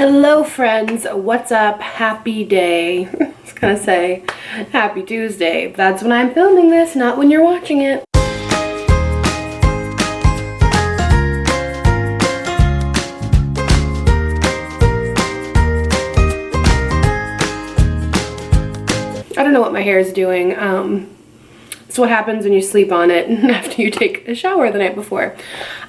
Hello friends, what's up? Happy day. I was gonna say happy Tuesday. That's when I'm filming this, not when you're watching it. I don't know what my hair is doing. It's what happens when you sleep on it after you take a shower the night before.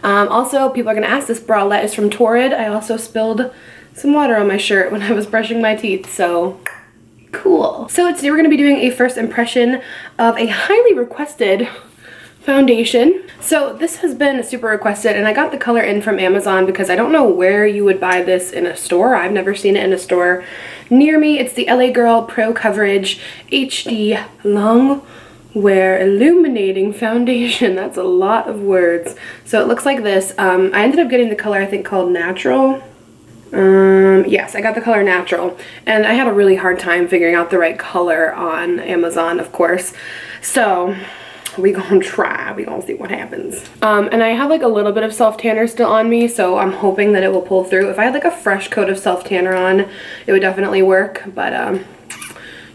Also, people are gonna ask, this bralette is from Torrid. I also spilled some water on my shirt when I was brushing my teeth, so cool. So today we're gonna be doing a first impression of a highly requested foundation. So this has been super requested, and I got the color in from Amazon because I don't know where you would buy this in a store. I've never seen it in a store near me. It's the LA Girl Pro Coverage HD Long Wear Illuminating Foundation. That's a lot of words. So it looks like this. I ended up getting the color I think called Natural. Yes, I got the color Natural, and I had a really hard time figuring out the right color on Amazon, of course. So we gonna try, we gonna see what happens. And I have like a little bit of self-tanner still on me, so I'm hoping that it will pull through. If I had like a fresh coat of self-tanner on, it would definitely work, but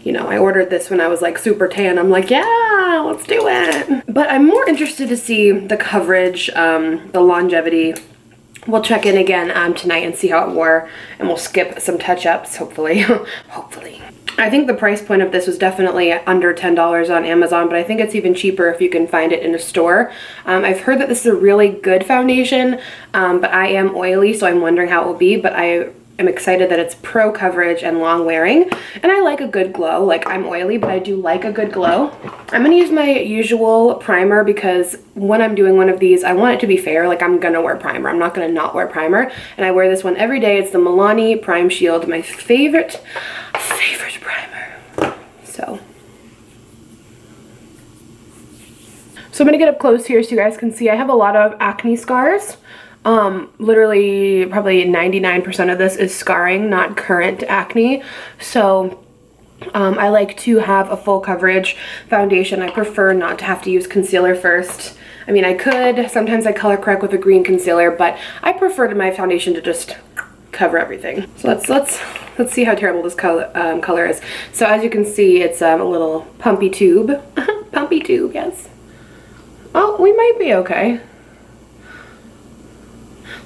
you know, I ordered this when I was like super tan. I'm like, yeah, let's do it. But I'm more interested to see the coverage, the longevity. We'll check in again tonight and see how it wore, and we'll skip some touch-ups, hopefully. Hopefully. I think the price point of this was definitely under $10 on Amazon, but I think it's even cheaper if you can find it in a store. I've heard that this is a really good foundation, but I am oily, so I'm wondering how it will be, but I am excited that it's pro coverage and long wearing, and I like a good glow. Like, I'm oily, but I do like a good glow. I'm gonna use my usual primer because when I'm doing one of these, I want it to be fair. Like, I'm gonna wear primer. I'm not gonna not wear primer, and I wear this one every day. It's the MONAY Prime Shield, my favorite primer. So I'm gonna get up close here so you guys can see. I have a lot of acne scars. Literally probably 99% of this is scarring, not current acne. So I like to have a full coverage foundation. I prefer not to have to use concealer first. I mean, I could, sometimes I color correct with a green concealer, but I prefer to my foundation to just cover everything. So let's see how terrible this color is. So as you can see, it's a little pumpy tube. Pumpy tube, yes. Oh, we might be okay.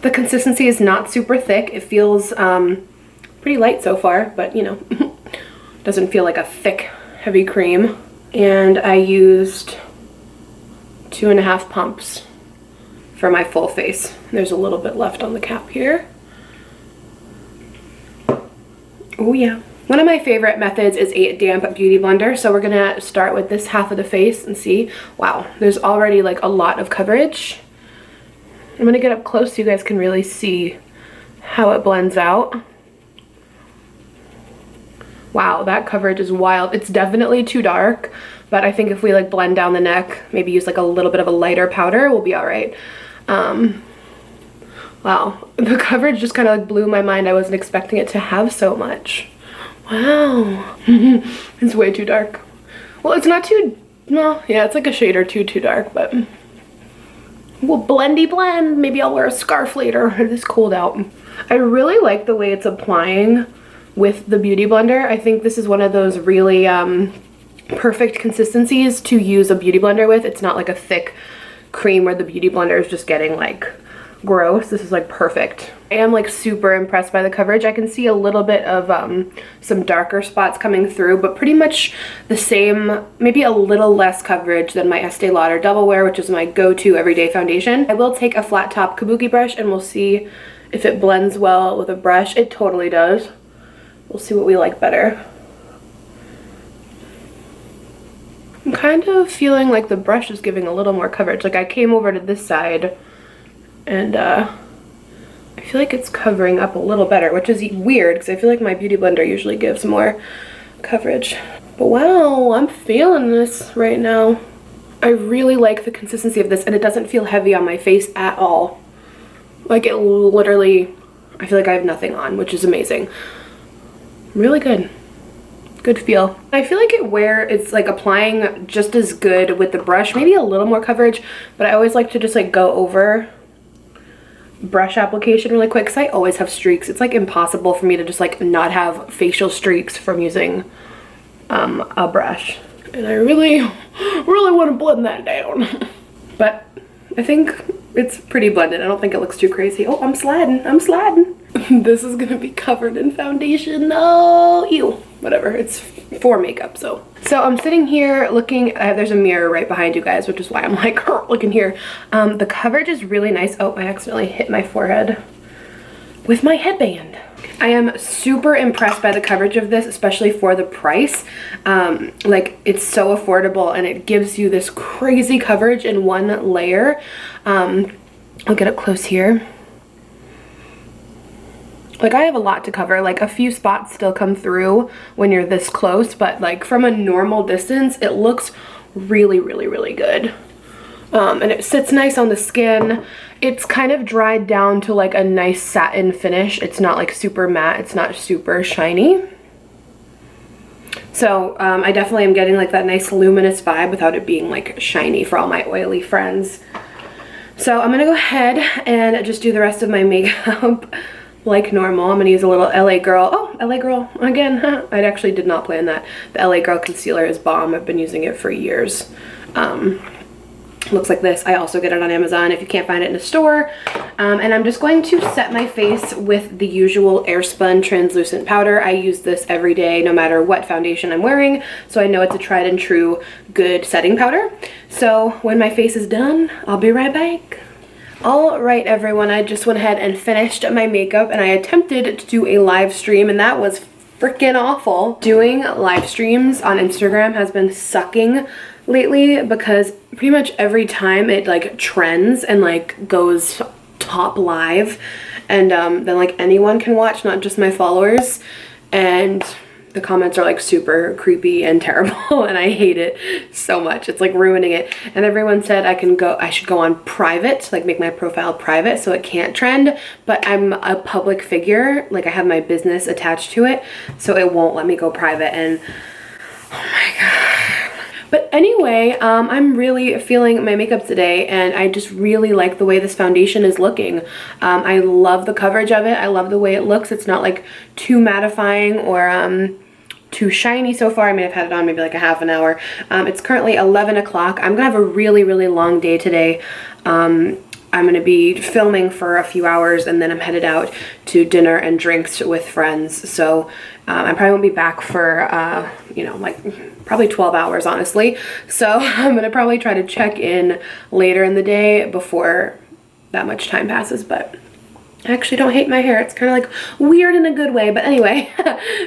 The consistency is not super thick. It feels pretty light so far, but you know, doesn't feel like a thick, heavy cream. And I used 2.5 pumps for my full face. There's a little bit left on the cap here. Oh yeah. One of my favorite methods is a damp beauty blender. So we're gonna start with this half of the face and see. Wow, there's already like a lot of coverage. I'm gonna get up close so you guys can really see how it blends out. Wow, that coverage is wild. It's definitely too dark, but I think if we like blend down the neck, maybe use like a little bit of a lighter powder, we'll be all right. Wow, the coverage just kind of like blew my mind. I wasn't expecting it to have so much. Wow, it's way too dark. Well, it's not too, no, yeah, it's like a shade or two too dark, but we'll blendy blend. Maybe I'll wear a scarf later. It is cold out. I really like the way it's applying with the beauty blender. I think this is one of those really perfect consistencies to use a beauty blender with. It's not like a thick cream where the beauty blender is just getting like gross. This is like perfect. I am like super impressed by the coverage. I can see a little bit of some darker spots coming through, but pretty much the same, maybe a little less coverage than my Estee Lauder Double Wear, which is my go-to everyday foundation. I will take a flat top kabuki brush and we'll see if it blends well with a brush. It totally does. We'll see what we like better. I'm kind of feeling like the brush is giving a little more coverage. Like, I came over to this side and I feel like it's covering up a little better, which is weird because I feel like my beauty blender usually gives more coverage. But wow, I'm feeling this right now. I really like the consistency of this, and it doesn't feel heavy on my face at all. Like, it literally, I feel like I have nothing on, which is amazing. Really good. Good feel. I feel like it's like applying just as good with the brush, maybe a little more coverage, but I always like to just like go over brush application really quick because I always have streaks. It's like impossible for me to just like not have facial streaks from using a brush. And I really want to blend that down. But I think it's pretty blended. I don't think it looks too crazy. Oh, I'm sliding. This is gonna be covered in foundation. No, ew. Whatever, it's for makeup, so. So I'm sitting here looking, there's a mirror right behind you guys, which is why I'm like looking here. The coverage is really nice. Oh, I accidentally hit my forehead with my headband. I am super impressed by the coverage of this, especially for the price. Like, it's so affordable and it gives you this crazy coverage in one layer. I'll get up close here. Like, I have a lot to cover. Like, a few spots still come through when you're this close, but like from a normal distance, it looks really good. And it sits nice on the skin. It's kind of dried down to like a nice satin finish. It's not like super matte. It's not super shiny. So I definitely am getting like that nice luminous vibe without it being like shiny for all my oily friends. So I'm gonna go ahead and just do the rest of my makeup like normal. I'm gonna use a little LA Girl. Oh, LA Girl again. I actually did not plan that. The LA Girl concealer is bomb. I've been using it for years. Looks like this. I also get it on Amazon if you can't find it in a store. And I'm just going to set my face with the usual Airspun translucent powder. I use this every day no matter what foundation I'm wearing, so I know it's a tried and true good setting powder. So when my face is done, I'll be right back. All right, everyone, I just went ahead and finished my makeup and I attempted to do a live stream and that was freaking awful. Doing live streams on Instagram has been sucking lately because pretty much every time it like trends and like goes top live and then like anyone can watch, not just my followers, and the comments are like super creepy and terrible and I hate it so much. It's like ruining it. And everyone said I should go on private, like make my profile private so it can't trend, but I'm a public figure, like I have my business attached to it, so it won't let me go private. And oh my god. But anyway, I'm really feeling my makeup today and I just really like the way this foundation is looking. I love the coverage of it. I love the way it looks. It's not like too mattifying or too shiny so far. I mean, I've had it on maybe like a half an hour. It's currently 11 o'clock. I'm gonna have a really long day today. I'm gonna be filming for a few hours and then I'm headed out to dinner and drinks with friends. So I probably won't be back for, you know, like probably 12 hours, honestly. So I'm gonna probably try to check in later in the day before that much time passes, but I actually don't hate my hair. It's kind of like weird in a good way, but anyway,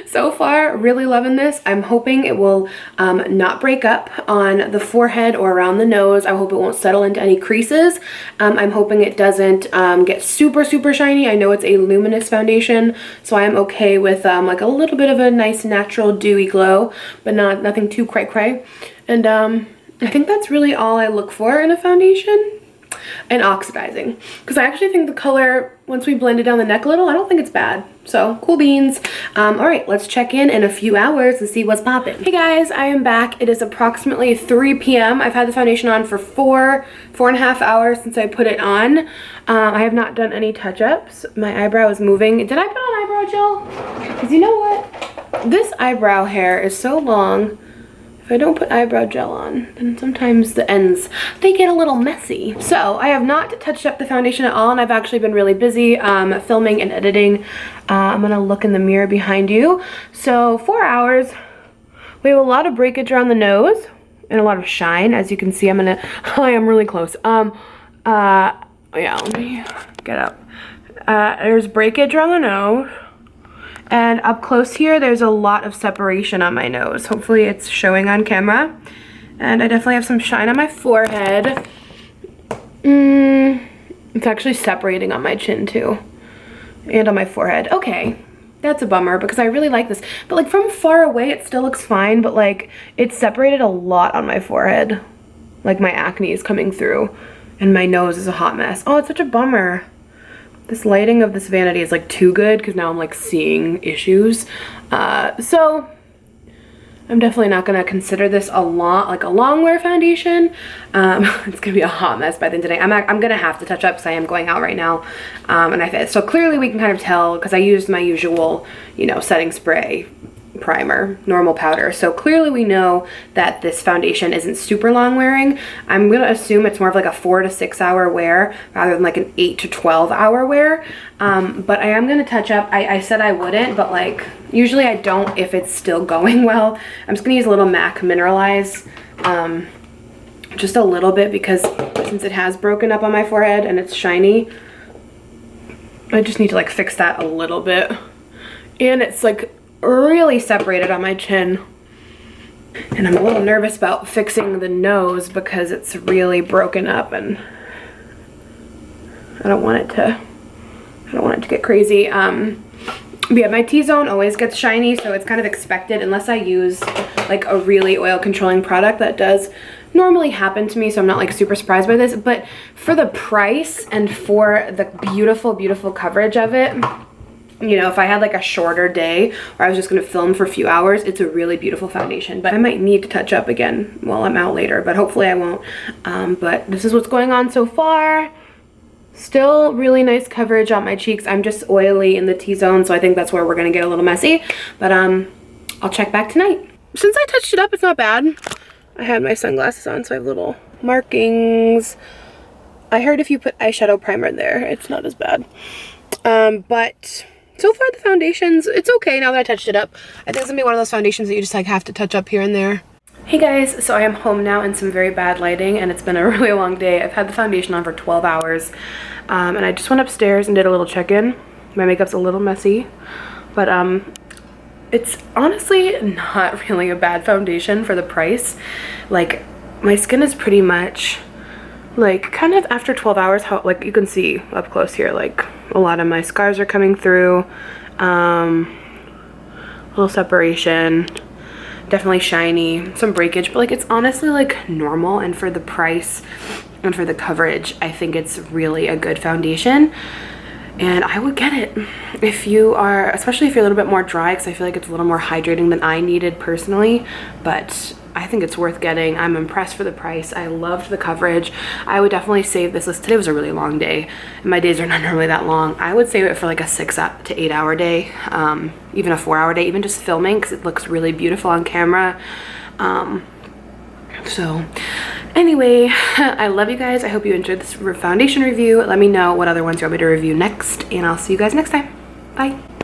so far really loving this. I'm hoping it will not break up on the forehead or around the nose. I hope it won't settle into any creases. I'm hoping it doesn't get super shiny. I know it's a luminous foundation, so I'm okay with like a little bit of a nice natural dewy glow, but nothing too cray. And I think that's really all I look for in a foundation. And oxidizing, because I actually think the color, once we blend it down the neck a little, I don't think it's bad. So cool beans. All right, let's check in a few hours and see what's popping. Hey guys, I am back. It is approximately 3 p.m. I've had the foundation on for four and a half hours since I put it on. I have not done any touch-ups. My eyebrow is moving. Did I put on eyebrow gel? Because you know what? This eyebrow hair is so long. If I don't put eyebrow gel on, then sometimes the ends, they get a little messy. So I have not touched up the foundation at all, and I've actually been really busy filming and editing. I'm gonna look in the mirror behind you. So 4 hours. We have a lot of breakage around the nose and a lot of shine. As you can see, I am really close. Yeah, let me get up. There's breakage around the nose. And up close here, there's a lot of separation on my nose. Hopefully it's showing on camera. And I definitely have some shine on my forehead. It's actually separating on my chin too. And on my forehead. Okay, that's a bummer because I really like this. But like from far away, it still looks fine. But like it's separated a lot on my forehead. Like my acne is coming through. And my nose is a hot mess. Oh, it's such a bummer. This lighting of this vanity is like too good because now I'm like seeing issues. So I'm definitely not gonna consider this a long wear foundation. It's gonna be a hot mess by the end of the day. I'm gonna have to touch up because I am going out right now. So clearly we can kind of tell because I used my usual, you know, setting spray, primer, normal powder. So clearly we know that this foundation isn't super long wearing. I'm gonna assume it's more of like a 4 to 6 hour wear rather than like an 8 to 12 hour wear. But I am gonna touch up. I said I wouldn't, but like usually I don't if it's still going well. I'm just gonna use a little MAC Mineralize, just a little bit, because since it has broken up on my forehead and it's shiny, I just need to like fix that a little bit. And it's like really separated on my chin, and I'm a little nervous about fixing the nose because it's really broken up, and I don't want it to get crazy. But yeah, my T-zone always gets shiny, so it's kind of expected unless I use like a really oil controlling product. That does normally happen to me, so I'm not like super surprised by this. But for the price and for the beautiful coverage of it, you know, if I had like a shorter day where I was just going to film for a few hours, it's a really beautiful foundation. But I might need to touch up again while I'm out later, but hopefully I won't. But this is what's going on so far. Still really nice coverage on my cheeks. I'm just oily in the T-zone, so I think that's where we're going to get a little messy. But I'll check back tonight. Since I touched it up, it's not bad. I had my sunglasses on, so I have little markings. I heard if you put eyeshadow primer there, it's not as bad. But so far the foundations, it's okay now that I touched it up. I think it's gonna be one of those foundations that you just like have to touch up here and there. Hey guys, so I am home now in some very bad lighting, and it's been a really long day. I've had the foundation on for 12 hours, and I just went upstairs and did a little check-in. My makeup's a little messy, but it's honestly not really a bad foundation for the price. Like, my skin is pretty much like kind of after 12 hours, how like you can see up close here, like a lot of my scars are coming through, little separation, definitely shiny, some breakage, but like it's honestly like normal, and for the price and for the coverage, I think it's really a good foundation, and I would get it if you are, especially if you're a little bit more dry, because I feel like it's a little more hydrating than I needed personally. But I think it's worth getting. I'm impressed for the price. I loved the coverage. I would definitely save this list. Today was a really long day, and my days are not normally that long. I would save it for like a 6 to 8 hour day, even a 4 hour day, even just filming, because it looks really beautiful on camera. So anyway, I love you guys. I hope you enjoyed this foundation review. Let me know what other ones you want me to review next, and I'll see you guys next time. Bye.